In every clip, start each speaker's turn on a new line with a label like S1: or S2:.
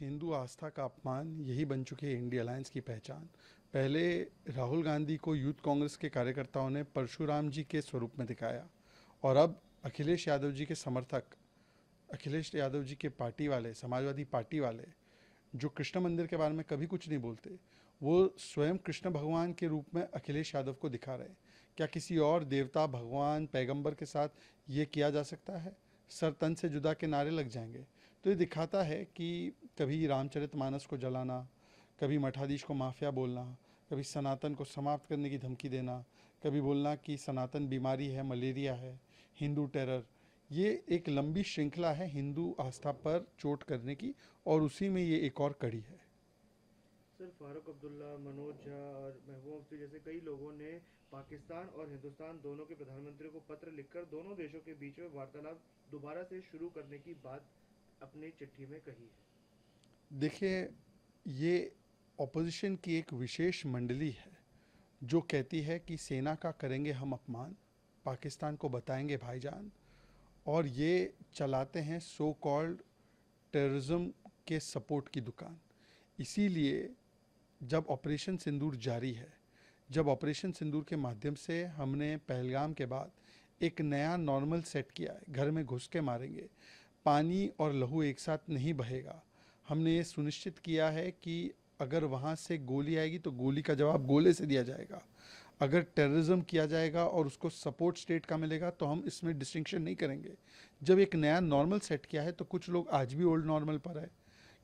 S1: हिंदू आस्था का अपमान यही बन चुकी है इंडिया अलायंस की पहचान। पहले राहुल गांधी को यूथ कांग्रेस के कार्यकर्ताओं ने परशुराम जी के स्वरूप में दिखाया और अब अखिलेश यादव जी के समर्थक, अखिलेश यादव जी के पार्टी वाले, समाजवादी पार्टी वाले जो कृष्ण मंदिर के बारे में कभी कुछ नहीं बोलते, वो स्वयं कृष्ण भगवान के रूप में अखिलेश यादव को दिखा रहे हैं। क्या किसी और देवता, भगवान, पैगंबर के साथ ये किया जा सकता है? सर तन से जुदा के नारे लग जाएंगे। तो ये दिखाता है कि कभी रामचरितमानस को जलाना, कभी मठाधीश को माफिया बोलना, कभी सनातन को समाप्त करने की धमकी देना, कभी बोलना कि सनातन बीमारी है, मलेरिया है, हिंदू टेरर। ये एक लंबी श्रृंखला है हिंदू आस्था पर चोट करने की, और उसी में ये एक और कड़ी है।
S2: सर, फारूक अब्दुल्ला, मनोज झा और महबूब मुफ्ती जैसे कई लोगों ने पाकिस्तान और हिंदुस्तान दोनों के प्रधानमंत्री को पत्र लिखकर दोनों देशों के बीच में वार्तालाप दोबारा से शुरू करने की बात अपनी चिट्ठी में कही है।
S1: देखिए, ये ऑपोजिशन की एक विशेष मंडली है जो कहती है कि सेना का करेंगे हम अपमान, पाकिस्तान को बताएंगे भाईजान, और ये चलाते हैं सो कॉल्ड टेररिज्म के सपोर्ट की दुकान। इसीलिए जब ऑपरेशन सिंदूर जारी है, जब ऑपरेशन सिंदूर के माध्यम से हमने पहलगाम के बाद एक नया नॉर्मल सेट किया है, घर में घुस के मारेंगे, पानी और लहू एक साथ नहीं बहेगा, हमने ये सुनिश्चित किया है कि अगर वहाँ से गोली आएगी तो गोली का जवाब गोले से दिया जाएगा, अगर टेररिज्म किया जाएगा और उसको सपोर्ट स्टेट का मिलेगा तो हम इसमें डिस्टिंक्शन नहीं करेंगे। जब एक नया नॉर्मल सेट किया है तो कुछ लोग आज भी ओल्ड नॉर्मल पर है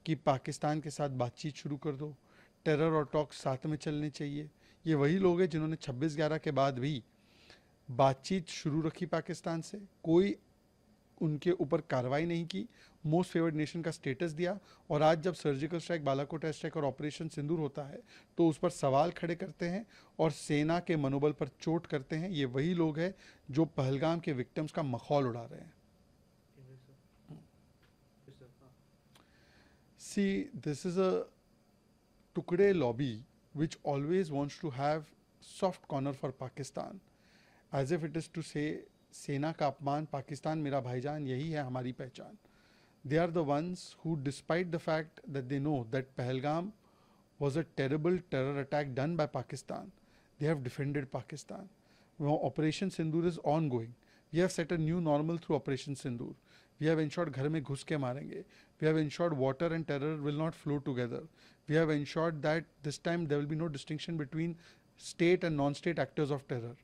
S1: कि पाकिस्तान के साथ बातचीत शुरू कर दो, टेरर और टॉक्स साथ में चलने चाहिए। ये वही लोग हैं जिन्होंने 26/11 के बाद भी बातचीत शुरू रखी पाकिस्तान से, कोई उनके ऊपर कार्रवाई नहीं की, मोस्ट फेवर्ड नेशन का स्टेटस दिया, और आज जब surgical strike, Balakot air strike और ऑपरेशन सिंदूर होता है तो उस पर सवाल खड़े करते हैं और सेना के मनोबल पर चोट करते हैं। ये वही लोग हैं जो पहलगाम के विक्टिम्स का मखौल उड़ा रहे हैं। See, this is a Tukde lobby which always wants to have soft corner for Pakistan, as if it is to say सेना का अपमान, पाकिस्तान मेरा भाईजान, यही है हमारी पहचान। They are the ones who, despite the fact that they know that Pahalgam was a terrible terror attack done by Pakistan, they have defended Pakistan. Now Operation Sindoor is ongoing. We have set a new normal through Operation Sindoor. We have ensured घर में घुस के मारेंगे. We have ensured water and terror will not flow together. We have ensured that this time there will be no distinction between state and non-state actors of terror.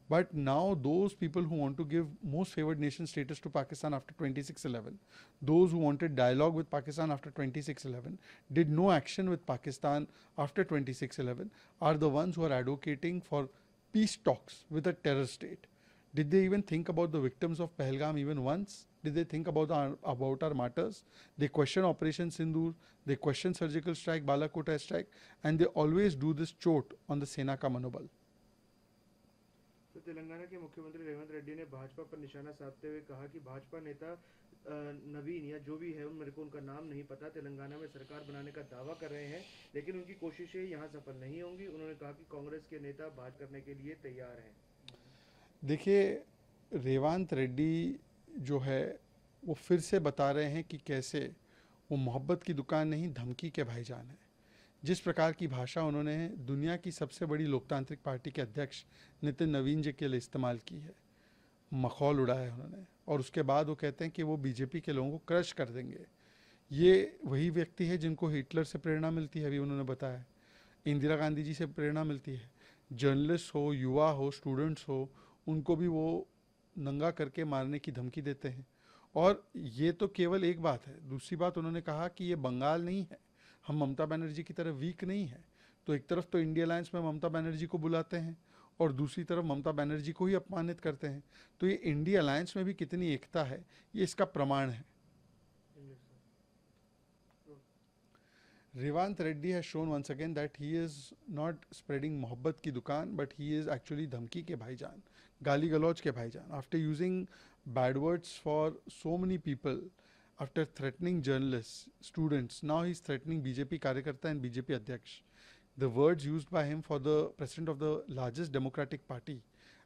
S1: But now those people who want to give most favored nation status to Pakistan after 26/11, those who wanted dialogue with Pakistan after 26/11, did no action with Pakistan after 26/11, are the ones who are advocating for peace talks with a terror state. Did they even think about the victims of Pahalgam even once? Did they think about our martyrs? They question Operation Sindoor, they question surgical strike, Balakot air strike, and they always do this chot on the Sena ka manobal.
S2: तो तेलंगाना के मुख्यमंत्री रेवंत रेड्डी ने भाजपा पर निशाना साधते हुए कहा कि भाजपा नेता नवीन या जो भी है, मेरे को उनका नाम नहीं पता, तेलंगाना में सरकार बनाने का दावा कर रहे हैं लेकिन उनकी कोशिशें यहाँ सफल नहीं होंगी। उन्होंने कहा कि कांग्रेस के नेता बात करने के लिए तैयार हैं।
S1: देखिए, रेवंत रेड्डी जो है वो फिर से बता रहे हैं कि कैसे वो मोहब्बत की दुकान नहीं, धमकी के भाईजान है। जिस प्रकार की भाषा उन्होंने दुनिया की सबसे बड़ी लोकतांत्रिक पार्टी के अध्यक्ष नितिन नवीन जी के लिए इस्तेमाल की है, मखौल उड़ाया है उन्होंने, और उसके बाद वो कहते हैं कि वो बीजेपी के लोगों को क्रश कर देंगे। ये वही व्यक्ति है जिनको हिटलर से प्रेरणा मिलती है, अभी उन्होंने बताया, इंदिरा गांधी जी से प्रेरणा मिलती है। जर्नलिस्ट हो, युवा हो, स्टूडेंट्स हो, उनको भी वो नंगा करके मारने की धमकी देते हैं। और ये तो केवल एक बात है। दूसरी बात उन्होंने कहा कि ये बंगाल नहीं है, हम ममता बनर्जी की तरह वीक नहीं है। तो एक तरफ तो इंडिया अलायंस में ममता बनर्जी को बुलाते हैं और दूसरी तरफ ममता बनर्जी को ही अपमानित करते हैं। तो ये इंडिया अलायंस में भी कितनी एकता है, ये इसका प्रमाण है। Revant Reddy has shown once again that he is not spreading mohabbat ki dukaan, but he is actually dhamki ke bhaijan, gali galoj ke bhaijan. After using bad words for so many people, after threatening journalists, students, now he's threatening BJP karyakarta and BJP adhyaksh. The words used by him for the president of the largest democratic party,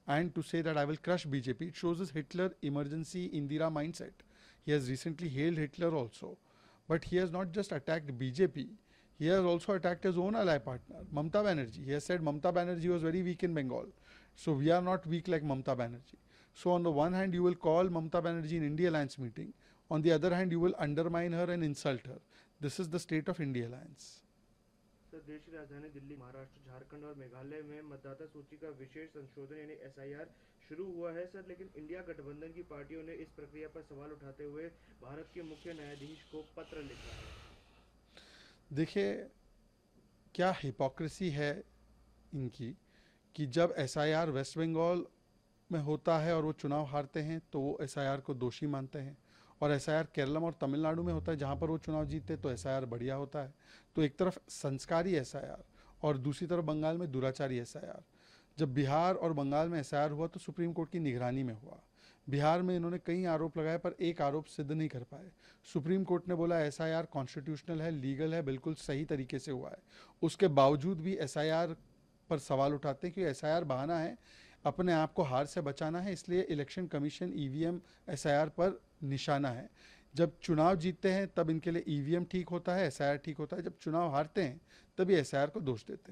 S1: and to say that I will crush BJP, it shows his Hitler emergency Indira mindset. He has recently hailed Hitler also. But he has not just attacked BJP, he has also attacked his own ally partner, Mamta Banerjee. He has said Mamta Banerjee was very weak in Bengal. So we are not weak like Mamta Banerjee. So on the one hand, you will call Mamta Banerjee in India Alliance meeting. On the other hand, you will undermine her and insult her. This is the state of India Alliance.
S2: Sir, देश की राजधानी दिल्ली, महाराष्ट्र, झारखंड और मेघालय में मतदाता सूची का विशेष संशोधन यानी एसआईआर शुरू हुआ है सर, लेकिन इंडिया गठबंधन की पार्टियों ने इस प्रक्रिया पर सवाल उठाते हुए भारत के मुख्य न्यायाधीश को पत्र लिखा है।
S1: देखिए क्या हिपोक्रेसी है इनकी कि जब एसआईआर वेस्ट बंगाल में होता है और वो चुनाव हारते हैं तो वो एसआईआर को दोषी मानते हैं, और एसआईआर केरलम और तमिलनाडु में होता है जहाँ पर वो चुनाव जीतते तो एसआईआर बढ़िया होता है। तो एक तरफ संस्कारी एसआईआर और दूसरी तरफ बंगाल में दुराचारी एसआईआर। जब बिहार और बंगाल में एसआईआर हुआ तो सुप्रीम कोर्ट की निगरानी में हुआ। बिहार में इन्होंने कई आरोप लगाए पर एक आरोप सिद्ध नहीं कर पाए। सुप्रीम कोर्ट ने बोला एसआईआर कॉन्स्टिट्यूशनल है, लीगल है, बिल्कुल सही तरीके से हुआ है। उसके बावजूद भी एसआईआर पर सवाल उठाते हैं कि एसआईआर बहाना है, अपने आप को हार से बचाना है, इसलिए इलेक्शन कमीशन ईवीएम एसआईआर पर निशाना है। जब चुनाव जीतते हैं तब इनके लिए ईवीएम ठीक होता है, एसआईआर ठीक होता है। जब चुनाव हारते हैं तभी एसआईआर को दोष देते हैं।